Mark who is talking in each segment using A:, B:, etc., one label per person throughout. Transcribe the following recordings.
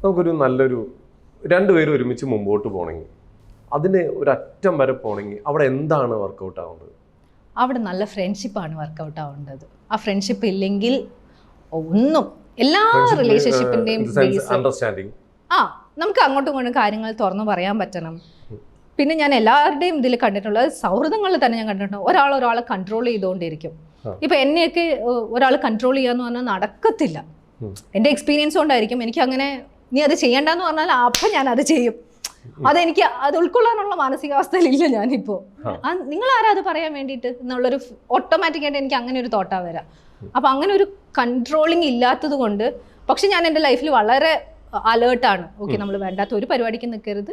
A: നമുക്കൊരു നല്ലൊരു രണ്ടുപേരും ഒരുമിച്ച് മുമ്പോട്ട് പോകണമെങ്കിൽ അതിന് ഒരു അറ്റം വരെ പോകണമെങ്കിൽ അവിടെ എന്താണ് വർക്കൗട്ട് ആവേണ്ടത്?
B: അവിടെ നല്ല ഫ്രണ്ട്ഷിപ്പാണ് വർക്കൗട്ട് ആവേണ്ടത്. ആ ഫ്രണ്ട്ഷിപ്പ് ഇല്ലെങ്കിൽ ഒന്നും എല്ലാ റിലേഷൻഷിപ്പിന്റെയും
A: അണ്ടർസ്റ്റാൻഡിങ്.
B: നമുക്ക് അങ്ങോട്ടും ഇങ്ങോട്ടും കാര്യങ്ങൾ തുറന്നു പറയാൻ പറ്റണം. പിന്നെ ഞാൻ എല്ലാവരുടെയും ഇതിൽ കണ്ടിട്ടുള്ളത്, സൗഹൃദങ്ങളിൽ തന്നെ ഞാൻ കണ്ടിട്ടുണ്ട്, ഒരാളെ കൺട്രോൾ ചെയ്തുകൊണ്ടിരിക്കും. ഇപ്പൊ എന്നെയൊക്കെ ഒരാൾ കൺട്രോൾ ചെയ്യാന്ന് പറഞ്ഞാൽ നടക്കത്തില്ല. എൻ്റെ എക്സ്പീരിയൻസ് കൊണ്ടായിരിക്കും. എനിക്ക് അങ്ങനെ നീ അത് ചെയ്യണ്ടെന്ന് പറഞ്ഞാൽ അപ്പം ഞാൻ അത് ചെയ്യും. അതെനിക്ക് അത് ഉൾക്കൊള്ളാനുള്ള മാനസികാവസ്ഥയിലില്ല ഞാനിപ്പോ. നിങ്ങൾ ആരാ അത് പറയാൻ വേണ്ടിയിട്ട് എന്നുള്ളൊരു ഓട്ടോമാറ്റിക്കായിട്ട് എനിക്ക് അങ്ങനെ ഒരു തോട്ടാ വരാം. അപ്പൊ അങ്ങനെ ഒരു കൺട്രോളിങ് ഇല്ലാത്തത് കൊണ്ട്, പക്ഷെ ഞാൻ എൻ്റെ ലൈഫിൽ വളരെ അലേർട്ടാണ്. ഓക്കെ, നമ്മൾ വേണ്ടാത്ത ഒരു പരിപാടിക്ക് നിൽക്കരുത്,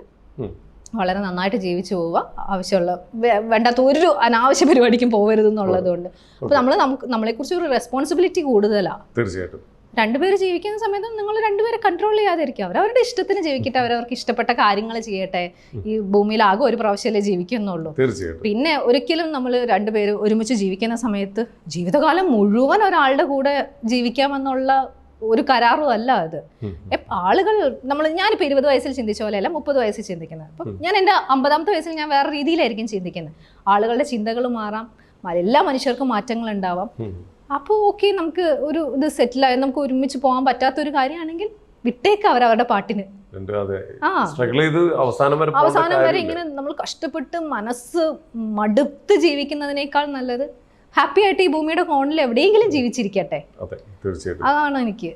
B: വളരെ നന്നായിട്ട് ജീവിച്ചു പോവുക, ആവശ്യമുള്ള വേണ്ടാത്ത ഒരു അനാവശ്യ പരിപാടിക്കും പോകരുത് എന്നുള്ളത് കൊണ്ട്. അപ്പൊ നമ്മളെക്കുറിച്ച് ഒരു റെസ്പോൺസിബിലിറ്റി കൂടുതലാണ്.
A: തീർച്ചയായിട്ടും
B: രണ്ടുപേര് ജീവിക്കുന്ന സമയത്ത് നിങ്ങൾ രണ്ടുപേരെ കൺട്രോൾ ചെയ്യാതിരിക്കുക. അവരവരുടെ ഇഷ്ടത്തിന് ജീവിക്കട്ടെ, അവരവർക്ക് ഇഷ്ടപ്പെട്ട കാര്യങ്ങൾ ചെയ്യട്ടെ. ഈ ഭൂമിയിൽ ആകെ ഒരു പ്രാവശ്യമല്ലേ ജീവിക്കുന്നുള്ളൂ. പിന്നെ ഒരിക്കലും നമ്മൾ രണ്ടുപേര് ഒരുമിച്ച് ജീവിക്കുന്ന സമയത്ത് ജീവിതകാലം മുഴുവൻ ഒരാളുടെ കൂടെ ജീവിക്കാമെന്നുള്ള ഒരു കരാറും അല്ല അത്. ആളുകൾ ഞാനിപ്പോൾ 20 വയസ്സിൽ ചിന്തിച്ച പോലെയല്ല 30 വയസ്സിൽ ചിന്തിക്കുന്നത്. അപ്പം ഞാൻ എൻ്റെ 50ാമത്തെ വയസ്സിൽ ഞാൻ വേറെ രീതിയിലായിരിക്കും ചിന്തിക്കുന്നത്. ആളുകളുടെ ചിന്തകൾ മാറാം, എല്ലാ മനുഷ്യർക്കും മാറ്റങ്ങൾ ഉണ്ടാവാം. അപ്പോൾ ഓക്കെ, നമുക്ക് ഒരു ഇത് സെറ്റിലായി നമുക്ക് ഒരുമിച്ച് പോകാൻ പറ്റാത്തൊരു കാര്യമാണെങ്കിൽ വിട്ടേക്ക് അവരവരുടെ പാട്ടിന്. അവസാനം വരെ ഇങ്ങനെ നമ്മൾ കഷ്ടപ്പെട്ട് മനസ്സ് മടുത്ത് ജീവിക്കുന്നതിനേക്കാൾ നല്ലത് ഹാപ്പി ആയിട്ട് ഈ ഭൂമിയുടെ കോണിൽ എവിടെയെങ്കിലും ജീവിച്ചിരിക്കട്ടെ. അതാണ് എനിക്ക്